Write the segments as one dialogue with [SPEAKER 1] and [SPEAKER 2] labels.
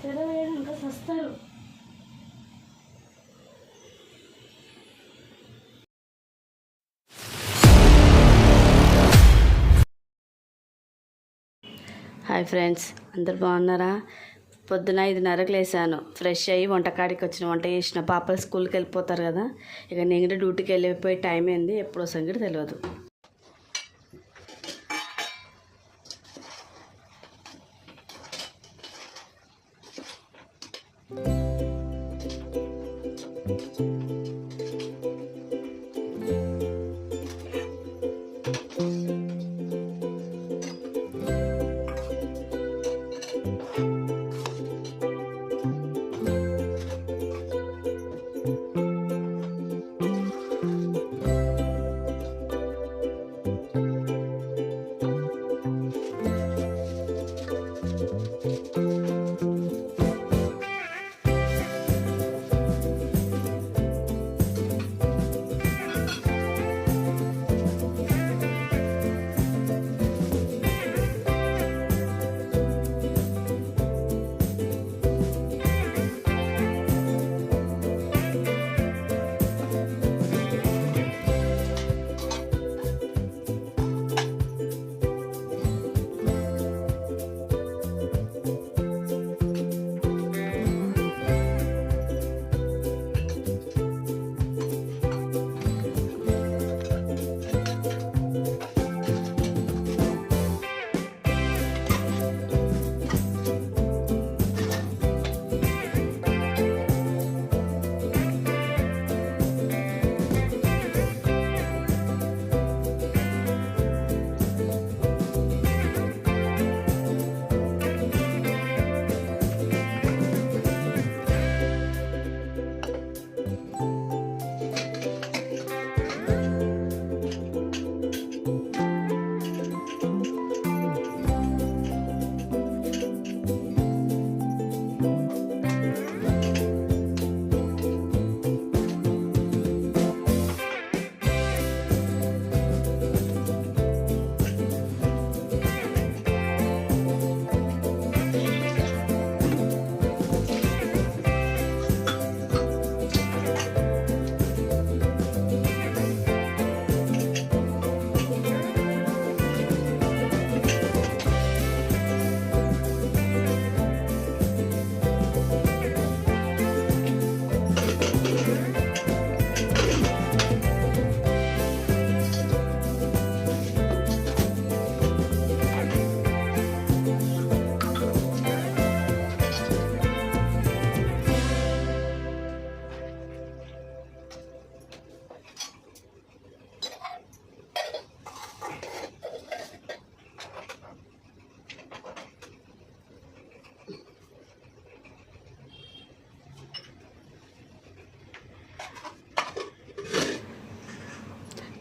[SPEAKER 1] తెరవేయడానికి వస్తారు. Hi friends, అందరు బాగున్నారా? పొద్దున 5:30కి లేసాను. ఫ్రెష్ అయ్యి వంటకాడికి వచ్చిన, వంట చేసిన. పాపలు స్కూల్కి వెళ్ళిపోతారు కదా, ఇక నేను డ్యూటీకి వెళ్ళిపోయి టైం అయింది. ఎప్పుడు వస్తాం కూడా తెలియదు.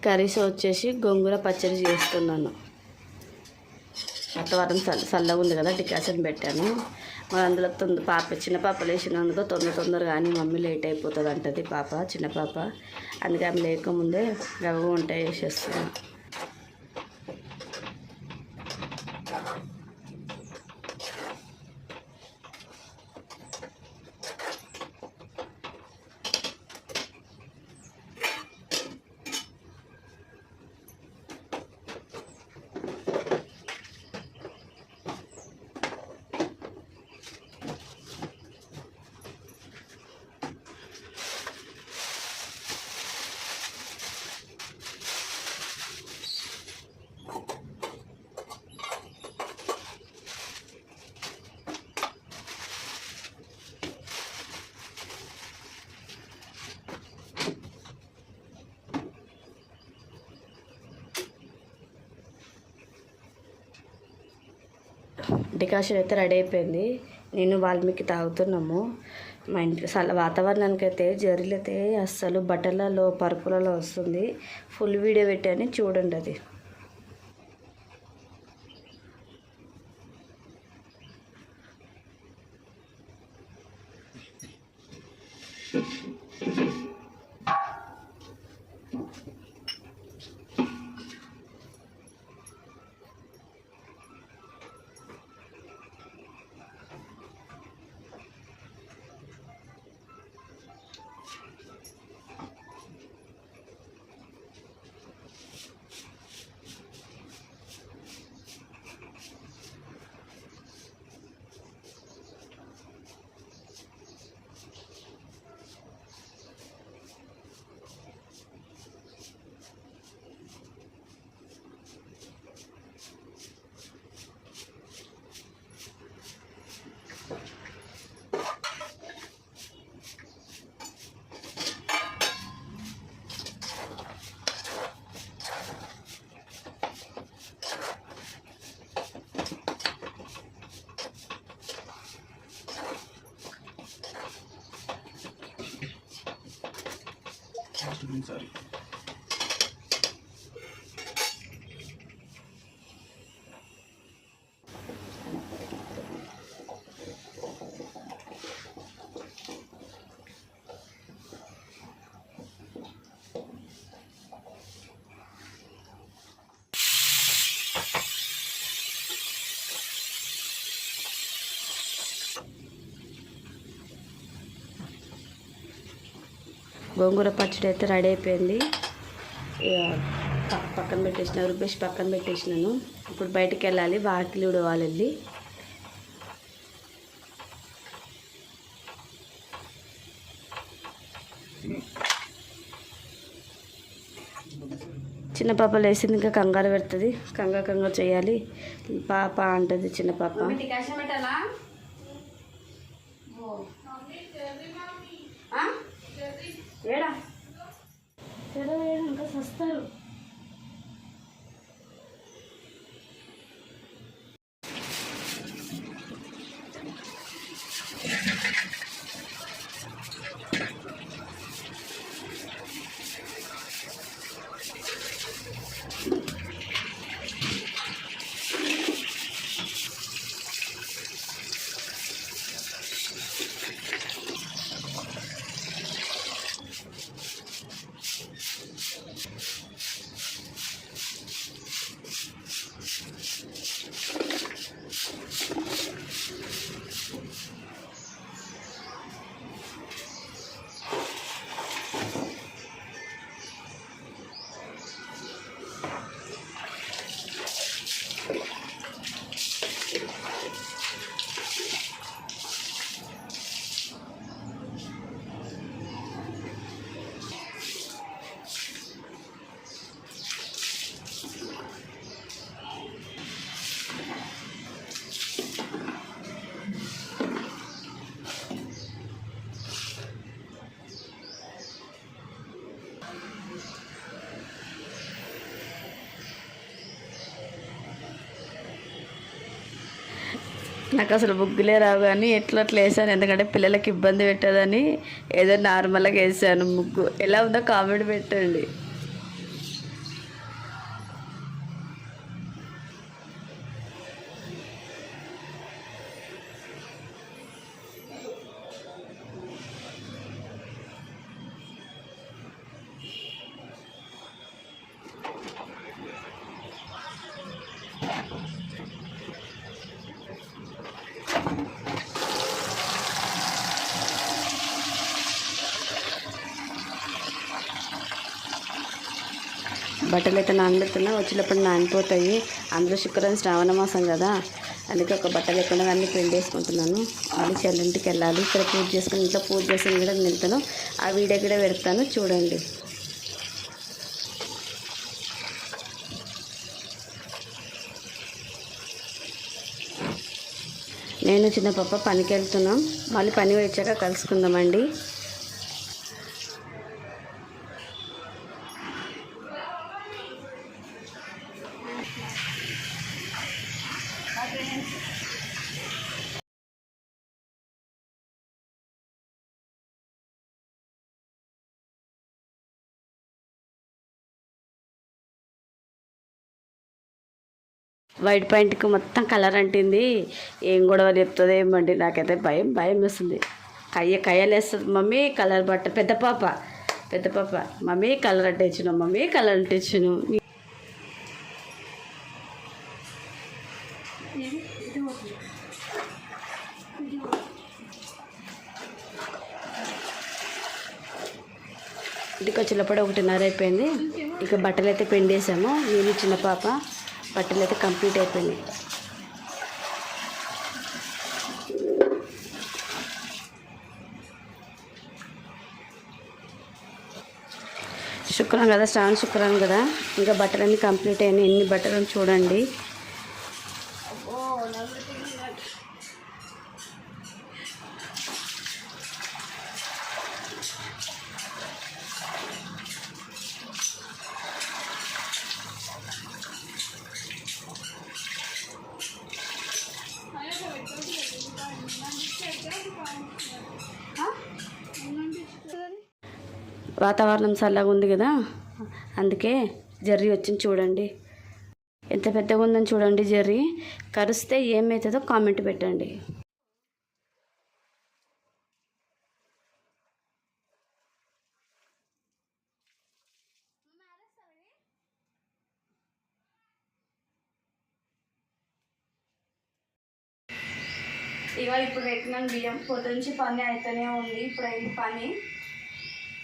[SPEAKER 1] కర్రీస్ వచ్చేసి గోంగూర పచ్చడి చేస్తున్నాను. వాతావరణం చల్లగా ఉంది కదా, డికాషన్ పెట్టాను. మరి అందులో చిన్న పాప లేచినందుకు తొందరగా కానీ మమ్మీ లేట్ అయిపోతుంది అంటది పాప, చిన్న పాప. అందుకే ఆమె లేకముందే రవ్వ వంట చేసేస్తున్నాను. డికాషన్ అయితే రెడీ అయిపోయింది. నేను వాల్మీకి తాగుతున్నాము. మా ఇంటి వాతావరణానికి అయితే జరీలైతే అస్సలు బట్టలలో పరుపులలో వస్తుంది. ఫుల్ వీడియో పెట్టాను, చూడండి అది.
[SPEAKER 2] సారీ.
[SPEAKER 1] గోంగూర పచ్చడి అయితే రెడీ అయిపోయింది. పక్కన పెట్టేసిన రుబ్బేసి పక్కన పెట్టేసినాను. ఇప్పుడు బయటికి వెళ్ళాలి, వాకిలి ఉడవాలి వెళ్ళి. చిన్న పాప లేచింది, ఇంకా కంగారు పెడుతుంది. కంగారు చేయాలి. పాప అంటుంది చిన్న పాప. ఏడా ఇంకా వస్తారు. నాకు అసలు ముగ్గులే రావు, కానీ ఎట్లా వేసాను, ఎందుకంటే పిల్లలకి ఇబ్బంది పెట్టదని ఏదో నార్మల్గా వేసాను ముగ్గు. ఎలా ఉందో కామెంట్ పెట్టండి. బట్టలు అయితే నానబెడుతున్నా, వచ్చేటప్పుడు నానిపోతాయి. అందులో శుక్రవారం శ్రావణ మాసం కదా, అందుకే ఒక బట్టలు ఎక్కడ అన్నీ పిండేసుకుంటున్నాను. మళ్ళీ చెల్లింటికి వెళ్ళాలి. ఇక్కడ పూజ చేసుకుని ఇంట్లో పూజ చేసి కూడా వెళ్తాను. ఆ వీడియో కూడా పెడతాను, చూడండి. నేను చిన్న పాప పనికి వెళ్తున్నాం. మళ్ళీ పని వచ్చాక కలుసుకుందామండి. వైట్ పాయింట్కి మొత్తం కలర్ అంటింది. ఏం గొడవ చెప్తుంది ఏమండి, నాకైతే భయం వేస్తుంది. కయ్యలు వేస్తుంది మమ్మీ కలర్ బట్ట. పెద్ద పాప మమ్మీ కలర్ అంటించును, మమ్మీ కలర్ అంటించును. ఇంటికి వచ్చేటప్పుడు 1:30 అయిపోయింది. ఇక బట్టలు అయితే పిండేసాము. నేను చిన్న పాప బట్టలు అయితే కంప్లీట్ అయిపోయినాయి. శుక్రవారం కదా, శ్రావణ శుక్రవారం కదా, ఇంకా బట్టలన్నీ కంప్లీట్ అయినాయి. ఎన్ని బట్టలు చూడండి. వాతావరణం చల్లగా ఉంది కదా, అందుకే జర్రీ వచ్చింది చూడండి. ఎంత పెద్దగా ఉందని చూడండి జర్రీ. కరిస్తే ఏమవుతుందో కామెంట్ పెట్టండి. ఇక ఇప్పుడు పెట్టినాను బియ్యం. పొద్దు నుంచి పని అయితేనే ఉంది. ఇప్పుడు అయింది పని,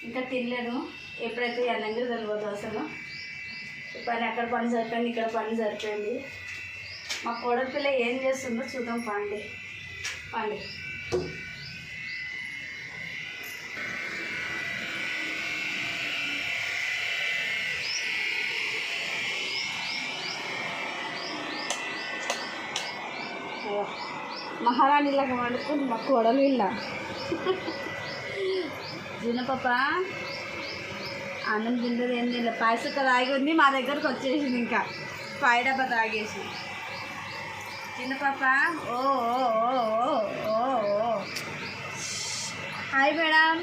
[SPEAKER 1] ఇంకా తినలేదు. ఎప్పుడైతే ఎన్నంగా తెలియదు అసలు. పని అక్కడ పని సరిపోయింది, ఇక్కడ పని సరిపోయింది. మా కోడల పిల్ల ఏం చేస్తుందో చూద్దాం. పండి పండి మహారాణిలాగా వండుకుంది మా కోడలు ఇలా. పాప అన్నం తింటుంది, ఏం తినలేదు. పాయసక్క తాగి ఉంది, మా దగ్గరకు వచ్చేసింది. ఇంకా పాయ డబ్బా తాగేసి. చిన్న పాప ఓ ఓ ఓ ఓ. Hi madam,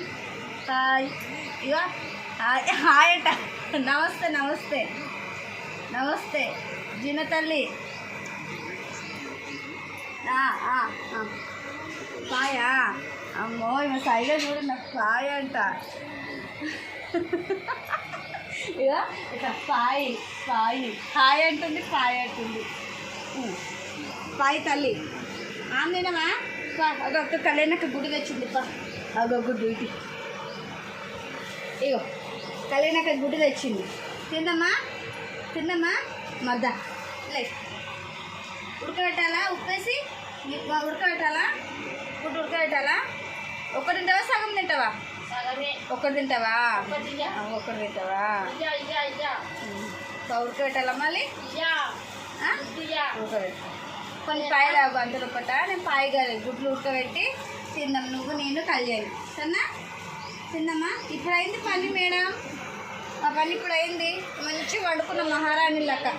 [SPEAKER 1] hi. ఇగో హాయ్ హాయ్ అంట. నమస్తే నమస్తే నమస్తే జిన్న తల్లి. పాయా అమ్మో, ఈమె సైగా చూడు, నాకు పాయ అంట. ఇక ఇక పాయి పాయి హాయ్ అంటుంది, పాయ అంటుంది. పాయి తల్లి ఆమెనమా. అగొక్క కళ్యాణక్క గుడి తెచ్చింది. అగో గుడ్డు ఇది. ఇగో కళ్యాణక్క గుడి తెచ్చింది. తిందమ్మా తిందమ్మా. మద్దా లే, ఉడకబెట్టాలా? ఉప్పేసి ఉడకబెట్టాలా? గుడ్డు ఉడకబెట్టాలా? ఒక్కటి తింటావా సగం తింటావా? ఒక్కటి తింటావా? ఒక్కటి తింటావా? ఉడకబెట్టాలా మళ్ళీ? ఉడకబెట్టా. కొన్ని పాయలు అంతలో ఒకట. నేను పాయ కాదు, గుడ్లు ఉడకబెట్టి తిందాం నువ్వు నేను కళ్యాణి. సన్నా తిందమ్మా. ఇప్పుడు అయింది పని మేడం, మా పని ఇప్పుడు అయింది. మంచిగా వండుకున్నాం మహారాణిలాగా.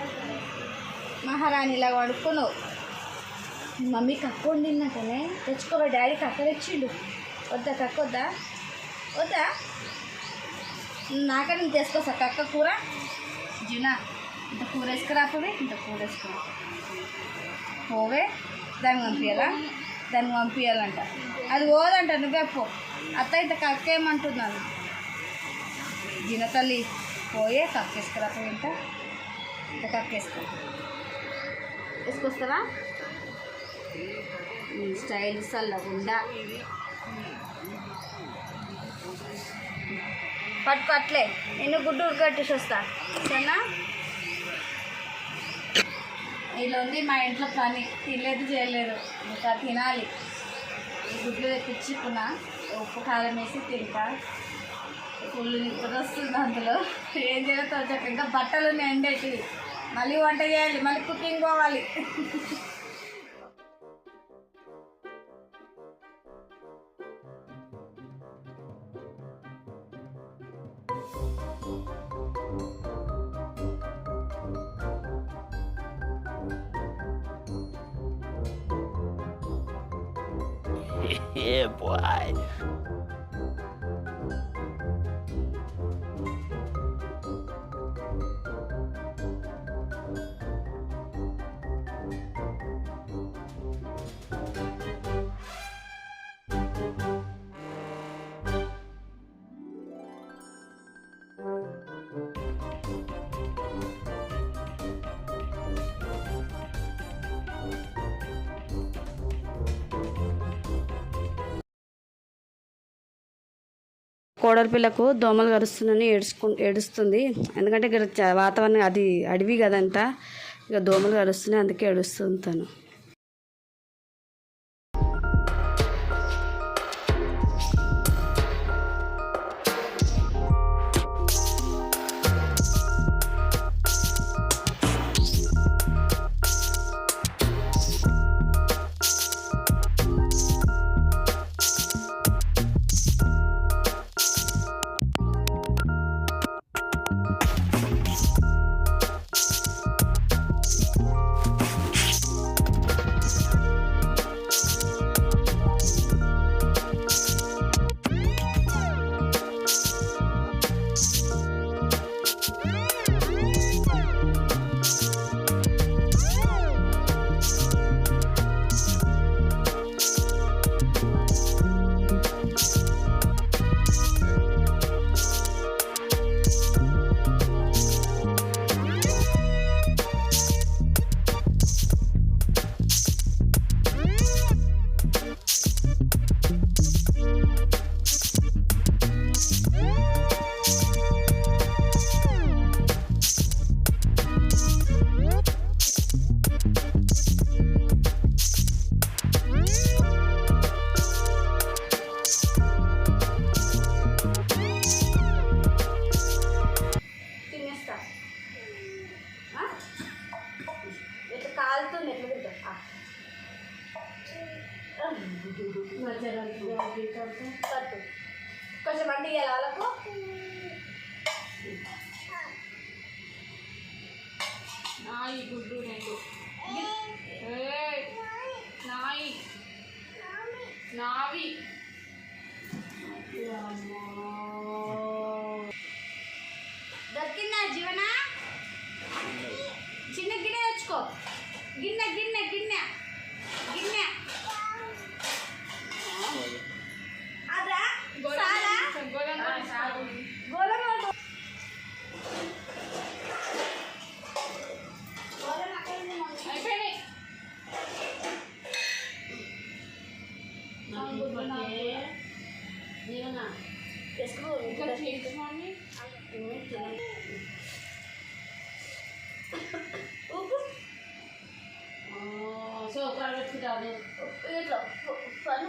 [SPEAKER 1] మహారాణిలాగా వండుకున్నావు. మమ్మీ కక్క వండిందంటనే తెచ్చుకోవా. డాడీ కక్క తెచ్చిండు. వద్దా కక్క? వద్దా వద్దా? నాకని తెచ్చుకోసా కక్క కూర. జునా ఇంత కూర వేసుకురాపోవే, ఇంత కూర వేసుకురా పోవే. దాన్ని పంపించాలా? దాన్ని పంపించాలంట. అది పోదంట, నువ్వే పో. అత్త ఇంత కక్క ఏమంటున్నాను. జిన తల్లి పోయే కక్క వేసుకురాపోయి. ఇంత కక్క వేసుకొస్తావా? స్టైల్ చల్లకుండా పట్టుకో. అట్లే నేను గుడ్డు ఉడకట్టేసి వస్తా. సరేనా? ఇలా ఉంది మా ఇంట్లో పని. తినలేదు చేయలేదు, ఇంకా తినాలి. గుడ్లు తెప్పించుకున్నా, ఉప్పు కారం వేసి తింటా. ఫుల్ నిద్ర వస్తుంది అందులో. ఏం చేయాలో తోచక ఇంకా బట్టలు ఎండేటివి. మళ్ళీ వంట చేయాలి, మళ్ళీ కుకింగ్ పోవాలి.
[SPEAKER 2] Yeah, boy.
[SPEAKER 1] కోడలి పిల్లకు దోమలు కరుస్తుందని ఏడుస్తుంది. ఎందుకంటే ఇక్కడ వాతావరణం అది అడవి కదంట, ఇక దోమలు కరుస్తున్నాయి, అందుకే ఏడుస్తుంది తను. కొంచెం అండి ఇవ్వాలి వాళ్ళకు. నాయి గుడ్డు రెండు నాయి నావి దొరికిందా జీవన? చిన్న గిన్నె తెచ్చుకో. గిన్నె గిన్నె గిన్నె గిన్నె అదా సో పెట్టుకుంటాను ఇట్లా పను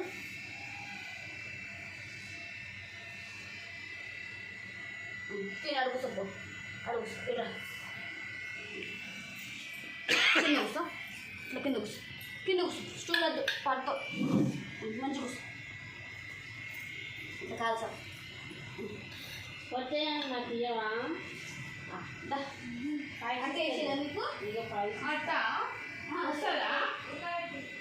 [SPEAKER 1] తిని అడుగు సబ్బు అడుగు ఇలా కింద కూర్చో. ఇట్లా కింద కూర్చో. కింద కూర్చో. స్టూల్ వద్దు పడుకో. మంచిగా కూర్చో. ఇట్లా కాదు సార్
[SPEAKER 3] పోతే నాకు ఇవ్వవా?
[SPEAKER 1] అంటే నీకు
[SPEAKER 3] ఇక పైసలు
[SPEAKER 1] అట్ట